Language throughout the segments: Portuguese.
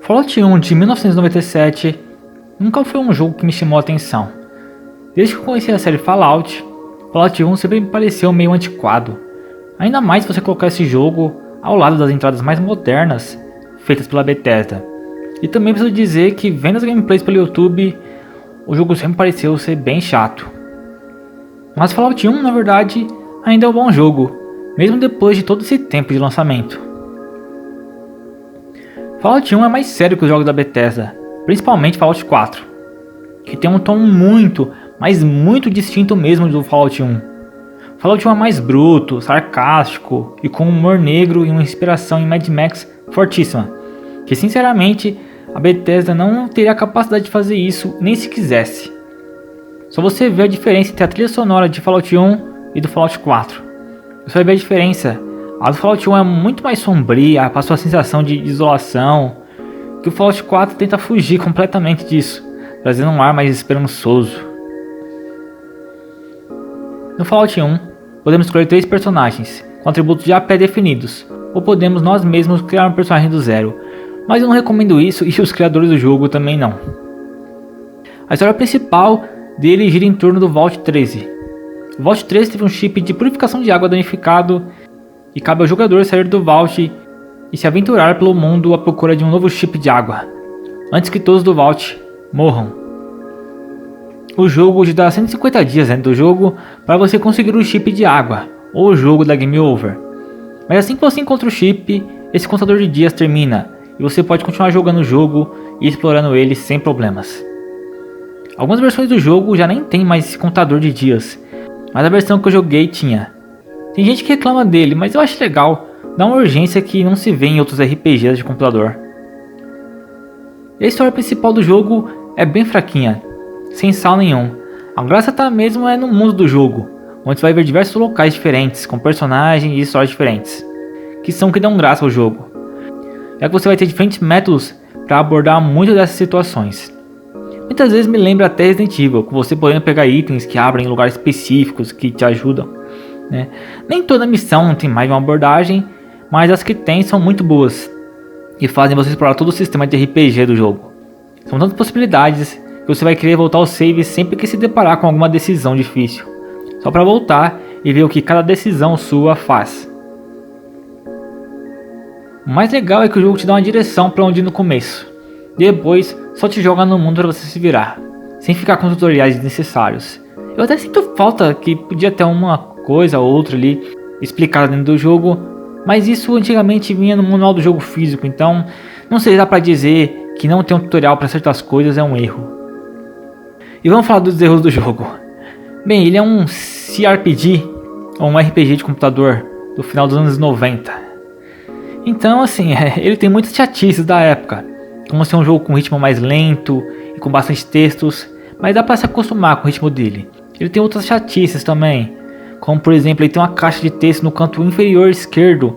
Fallout 1 de 1997 nunca foi um jogo que me chamou a atenção. Desde que eu conheci a série Fallout, Fallout 1 sempre me pareceu meio antiquado. Ainda mais se você colocar esse jogo ao lado das entradas mais modernas feitas pela Bethesda. E também preciso dizer que vendo as gameplays pelo YouTube, o jogo sempre pareceu ser bem chato. Mas Fallout 1 na verdade ainda é um bom jogo, mesmo depois de todo esse tempo de lançamento. Fallout 1 é mais sério que os jogos da Bethesda, principalmente Fallout 4, que tem um tom muito, mas muito distinto mesmo do Fallout 1. Fallout 1 é mais bruto, sarcástico e com humor negro e uma inspiração em Mad Max fortíssima, que sinceramente a Bethesda não teria a capacidade de fazer isso nem se quisesse. Só você vê a diferença entre a trilha sonora de Fallout 1 e do Fallout 4. Você vai ver a diferença. A do Fallout 1 é muito mais sombria, passa a sensação de isolação, que o Fallout 4 tenta fugir completamente disso, trazendo um ar mais esperançoso. No Fallout 1, podemos escolher 3 personagens, com atributos já pré-definidos, ou podemos nós mesmos criar um personagem do zero, mas eu não recomendo isso e os criadores do jogo também não. A história principal dele gira em torno do Vault 13. O Vault 13 teve um chip de purificação de água danificado e cabe ao jogador sair do Vault e se aventurar pelo mundo à procura de um novo chip de água, antes que todos do Vault morram. O jogo te dá 150 dias dentro do jogo para você conseguir o chip de água, ou o jogo da Game Over. Mas assim que você encontra o chip, esse contador de dias termina, e você pode continuar jogando o jogo e explorando ele sem problemas. Algumas versões do jogo já nem tem mais esse contador de dias, mas a versão que eu joguei tinha. Tem gente que reclama dele, mas eu acho legal, dá uma urgência que não se vê em outros RPGs de computador. E a história principal do jogo é bem fraquinha, sem sal nenhum. A graça tá mesmo no mundo do jogo, onde você vai ver diversos locais diferentes, com personagens e histórias diferentes, que são o que dão graça ao jogo. É que você vai ter diferentes métodos para abordar muitas dessas situações. Muitas vezes me lembra até Resident Evil, com você podendo pegar itens que abrem lugares específicos que te ajudam, né? Nem toda missão tem mais uma abordagem, mas as que tem são muito boas e fazem você explorar todo o sistema de RPG do jogo. São tantas possibilidades que você vai querer voltar ao save sempre que se deparar com alguma decisão difícil, só para voltar e ver o que cada decisão sua faz. O mais legal é que o jogo te dá uma direção para onde ir no começo, e depois só te joga no mundo para você se virar, sem ficar com tutoriais desnecessários. Eu até sinto falta que podia ter uma coisa ou outra ali explicada dentro do jogo, mas isso antigamente vinha no manual do jogo físico, então não sei se dá para dizer que não ter um tutorial para certas coisas é um erro. E vamos falar dos erros do jogo. Bem, ele é um CRPG, ou um RPG de computador do final dos anos 90. Então assim, ele tem muitas chatices da época, como ser um jogo com ritmo mais lento e com bastante textos, mas dá para se acostumar com o ritmo dele. Ele tem outras chatices também, como por exemplo, ele tem uma caixa de texto no canto inferior esquerdo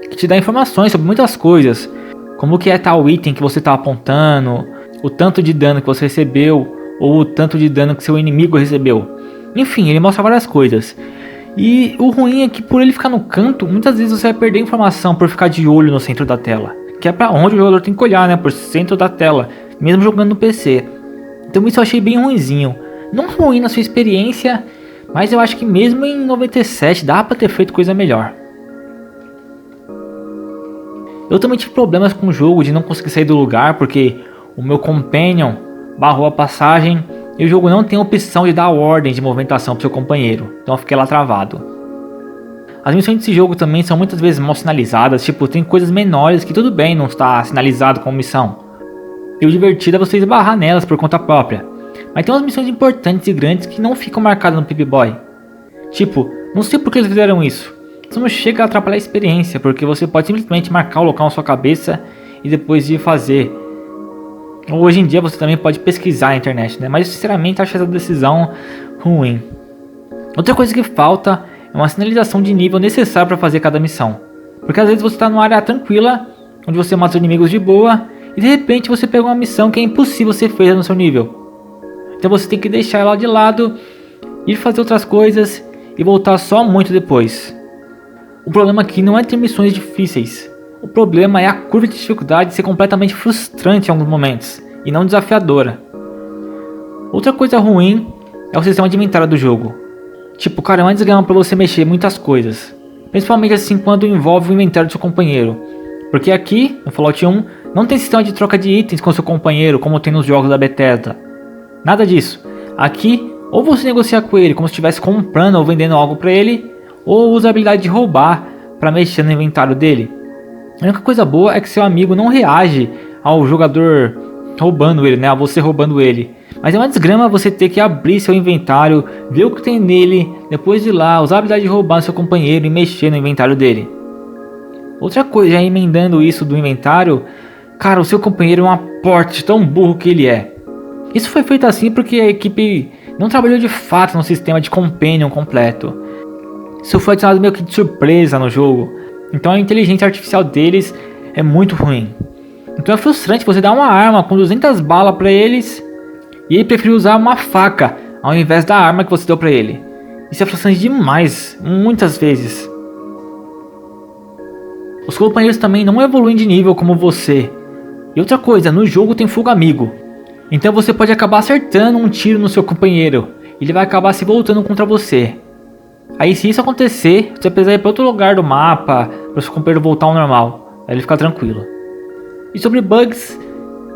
que te dá informações sobre muitas coisas, como o que é tal item que você está apontando, o tanto de dano que você recebeu ou o tanto de dano que seu inimigo recebeu. Enfim, ele mostra várias coisas. E o ruim é que por ele ficar no canto, muitas vezes você vai perder informação por ficar de olho no centro da tela, que é para onde o jogador tem que olhar, né, por centro da tela, mesmo jogando no PC. Então isso eu achei bem ruinzinho. Não ruim na sua experiência, mas eu acho que mesmo em 97 dá pra ter feito coisa melhor. Eu também tive problemas com o jogo de não conseguir sair do lugar, porque o meu companion barrou a passagem e o jogo não tem a opção de dar ordem de movimentação pro seu companheiro, então eu fiquei lá travado. As missões desse jogo também são muitas vezes mal sinalizadas, tipo, tem coisas menores que tudo bem não está sinalizado como missão. E o divertido é você esbarrar nelas por conta própria. Mas tem umas missões importantes e grandes que não ficam marcadas no Pip-Boy. Tipo, não sei por que eles fizeram isso. Isso não chega a atrapalhar a experiência, porque você pode simplesmente marcar o local na sua cabeça e depois ir fazer. Ou hoje em dia você também pode pesquisar na internet, né? Mas sinceramente acho essa decisão ruim. Outra coisa que falta é uma sinalização de nível necessário para fazer cada missão. Porque às vezes você está numa área tranquila, onde você mata os inimigos de boa, e de repente você pega uma missão que é impossível ser feita no seu nível. Então você tem que deixar ela de lado, ir fazer outras coisas e voltar só muito depois. O problema aqui não é ter missões difíceis, O problema é a curva de dificuldade ser completamente frustrante em alguns momentos, e não desafiadora. Outra coisa ruim é o sistema de inventário do jogo. Tipo, cara, é uma desgrama pra você mexer muitas coisas. Principalmente assim quando envolve o inventário do seu companheiro. Porque aqui, no Fallout 1, não tem sistema de troca de itens com seu companheiro como tem nos jogos da Bethesda. Nada disso. Aqui, ou você negocia com ele como se estivesse comprando ou vendendo algo pra ele, ou usa a habilidade de roubar pra mexer no inventário dele. A única coisa boa é que seu amigo não reage ao jogador roubando ele, né? A você roubando ele. Mas é uma desgrama você ter que abrir seu inventário, ver o que tem nele, depois de ir lá, usar a habilidade de roubar seu companheiro e mexer no inventário dele. Outra coisa, já emendando isso do inventário, cara, o seu companheiro é um aporte tão burro que ele é. Isso foi feito assim porque a equipe não trabalhou de fato no sistema de companion completo. Isso foi adicionado meio que de surpresa no jogo, então a inteligência artificial deles é muito ruim. Então é frustrante você dar uma arma com 200 balas pra eles e ele prefere usar uma faca ao invés da arma que você deu pra ele. Isso é frustrante demais, muitas vezes. Os companheiros também não evoluem de nível como você. E outra coisa, no jogo tem fogo amigo. Então você pode acabar acertando um tiro no seu companheiro e ele vai acabar se voltando contra você. Aí se isso acontecer, você vai precisar ir para outro lugar do mapa para o seu companheiro voltar ao normal. Aí ele fica tranquilo. E sobre bugs,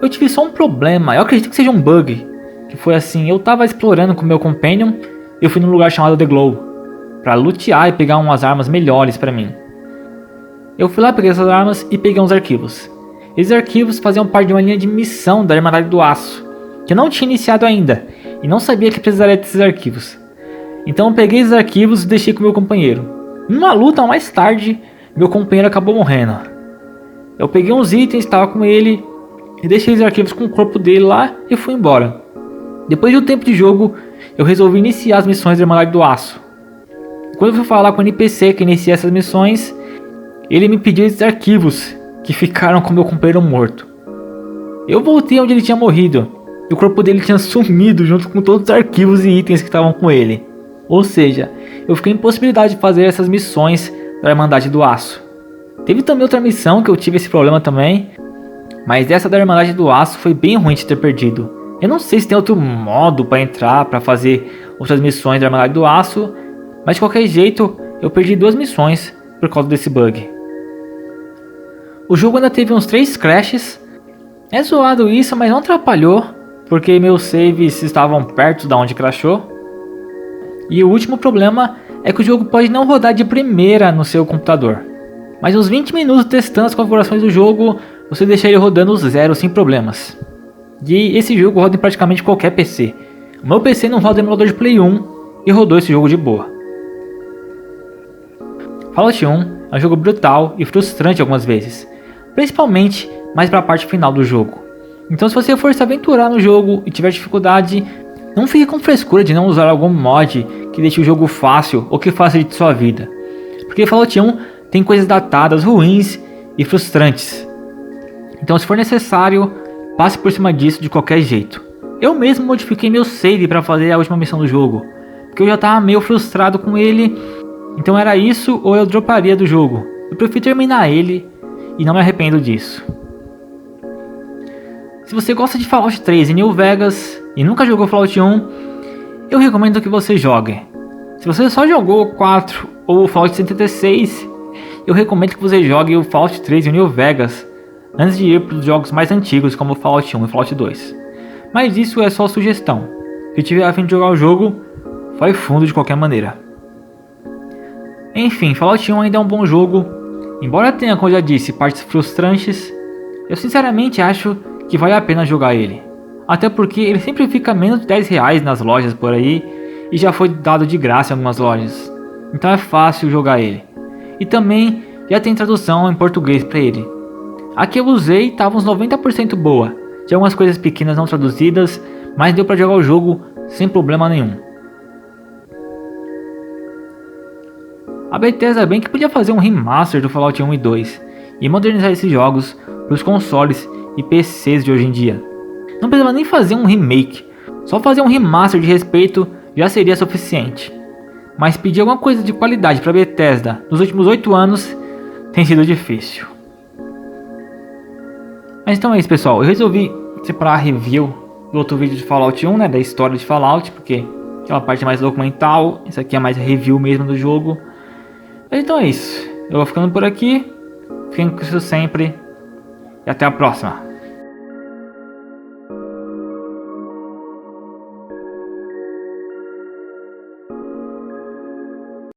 eu tive só um problema. Eu acredito que seja um bug. Que foi assim, eu tava explorando com o meu companion. Eu fui num lugar chamado The Glow para lutear e pegar umas armas melhores para mim. Eu fui lá, peguei essas armas e peguei uns arquivos. Esses arquivos faziam parte de uma linha de missão da Irmandade do Aço, que eu não tinha iniciado ainda, e não sabia que precisaria desses arquivos. Então eu peguei esses arquivos e deixei com meu companheiro. Numa luta mais tarde, meu companheiro acabou morrendo. Eu peguei uns itens, estava com ele, e deixei os arquivos com o corpo dele lá e fui embora. Depois de um tempo de jogo, eu resolvi iniciar as missões da Irmandade do Aço. Quando eu fui falar com o NPC que inicia essas missões, ele me pediu esses arquivos que ficaram com meu companheiro morto. Eu voltei onde ele tinha morrido e o corpo dele tinha sumido junto com todos os arquivos e itens que estavam com ele. Ou seja, eu fiquei impossibilidade de fazer essas missões da Irmandade do Aço. Teve também outra missão que eu tive esse problema também, mas essa da Irmandade do Aço foi bem ruim de ter perdido. Eu não sei se tem outro modo para entrar, para fazer outras missões da Irmandade do Aço, mas de qualquer jeito eu perdi 2 missões por causa desse bug. O jogo ainda teve uns 3 crashes. É zoado isso, mas não atrapalhou, porque meus saves estavam perto da onde crashou. E o último problema é que o jogo pode não rodar de primeira no seu computador, mas uns 20 minutos testando as configurações do jogo, você deixa ele rodando 0 sem problemas. E esse jogo roda em praticamente qualquer PC. O meu PC não roda no emulador de Play 1 e rodou esse jogo de boa. Fallout 1 é um jogo brutal e frustrante algumas vezes, principalmente mais para a parte final do jogo. Então se você for se aventurar no jogo e tiver dificuldade, não fique com frescura de não usar algum mod que deixe o jogo fácil ou que facilite sua vida. Porque Fallout 1 tem coisas datadas, ruins e frustrantes. Então se for necessário, passe por cima disso de qualquer jeito. Eu mesmo modifiquei meu save para fazer a última missão do jogo, porque eu já estava meio frustrado com ele. Então era isso ou eu droparia do jogo. Eu prefiro terminar ele e não me arrependo disso. Se você gosta de Fallout 3 e New Vegas e nunca jogou Fallout 1, eu recomendo que você jogue. Se você só jogou o 4 ou o Fallout 76, eu recomendo que você jogue o Fallout 3 e o New Vegas antes de ir para os jogos mais antigos como o Fallout 1 e Fallout 2. Mas isso é só sugestão. Se tiver a fim de jogar o jogo, vai fundo de qualquer maneira. Enfim, Fallout 1 ainda é um bom jogo, embora tenha, como eu já disse, partes frustrantes. Eu sinceramente acho que vale a pena jogar ele, até porque ele sempre fica menos de R$10 nas lojas por aí e já foi dado de graça em algumas lojas, então é fácil jogar ele. E também já tem tradução em português para ele. A que eu usei estava uns 90% boa, tinha algumas coisas pequenas não traduzidas, mas deu para jogar o jogo sem problema nenhum. A Bethesda bem que podia fazer um remaster do Fallout 1 e 2 e modernizar esses jogos para os consoles e PCs de hoje em dia. Não precisava nem fazer um remake, só fazer um remaster de respeito já seria suficiente. Mas pedir alguma coisa de qualidade para Bethesda nos últimos 8 anos tem sido difícil. Mas então é isso, pessoal. Eu resolvi separar a review do outro vídeo de Fallout 1, né, da história de Fallout, porque aquela parte é mais documental, isso aqui é mais review mesmo do jogo. Mas então é isso. Eu vou ficando por aqui. Fiquem com isso sempre. E até a próxima.